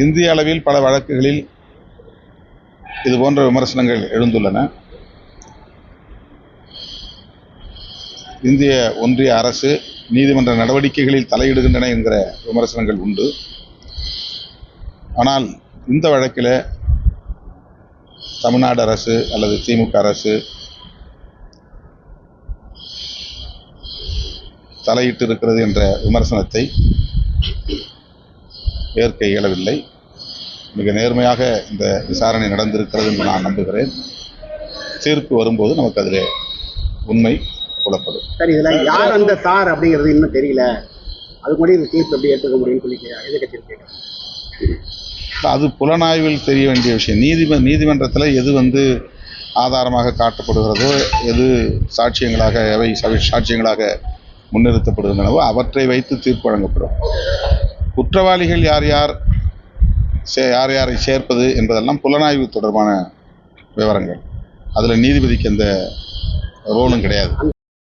இந்திய அளவில் பல வழக்குகளில் இதுபோன்ற விமர்சனங்கள் எழுந்துள்ளன. இந்திய ஒன்றிய அரசு நீதிமன்ற நடவடிக்கைகளில் தலையிடுகின்றன என்கிற விமர்சனங்கள் உண்டு. ஆனால் இந்த வழக்கில் தமிழ்நாடு அரசு அல்லது திமுக அரசு தலையிட்டு இருக்கிறது என்ற விமர்சனத்தை ஏற்க இயலவில்லை. மிக நேர்மையாக இந்த விசாரணை நடந்திருக்கிறது என்று நான் நம்புகிறேன். தீர்ப்பு வரும்போது நமக்கு அதில் உண்மை புலப்படும். சரி, இதில் யார் அந்த தார் அப்படிங்கிறது இன்னும் தெரியல. அது கூட இந்த தீர்ப்பு எப்படி ஏற்றுக்க முடியும்னு சொல்லி எதிர்க்கட்சி கேட்குறேன். அது புலனாய்வில் தெரிய வேண்டிய விஷயம். நீதிமன்றத்தில் எது ஆதாரமாக காட்டப்படுகிறதோ, எது சாட்சியங்களாக எவை சாட்சியங்களாக முன்னிறுத்தப்படுகின்றனவோ அவற்றை வைத்து தீர்ப்பு வழங்கப்படும். குற்றவாளிகள் யார் யாரை சேர்ப்பது என்பதெல்லாம் புலனாய்வு தொடர்பான விவரங்கள். அதில் நீதிபதிக்கு எந்த ரோலும் கிடையாது.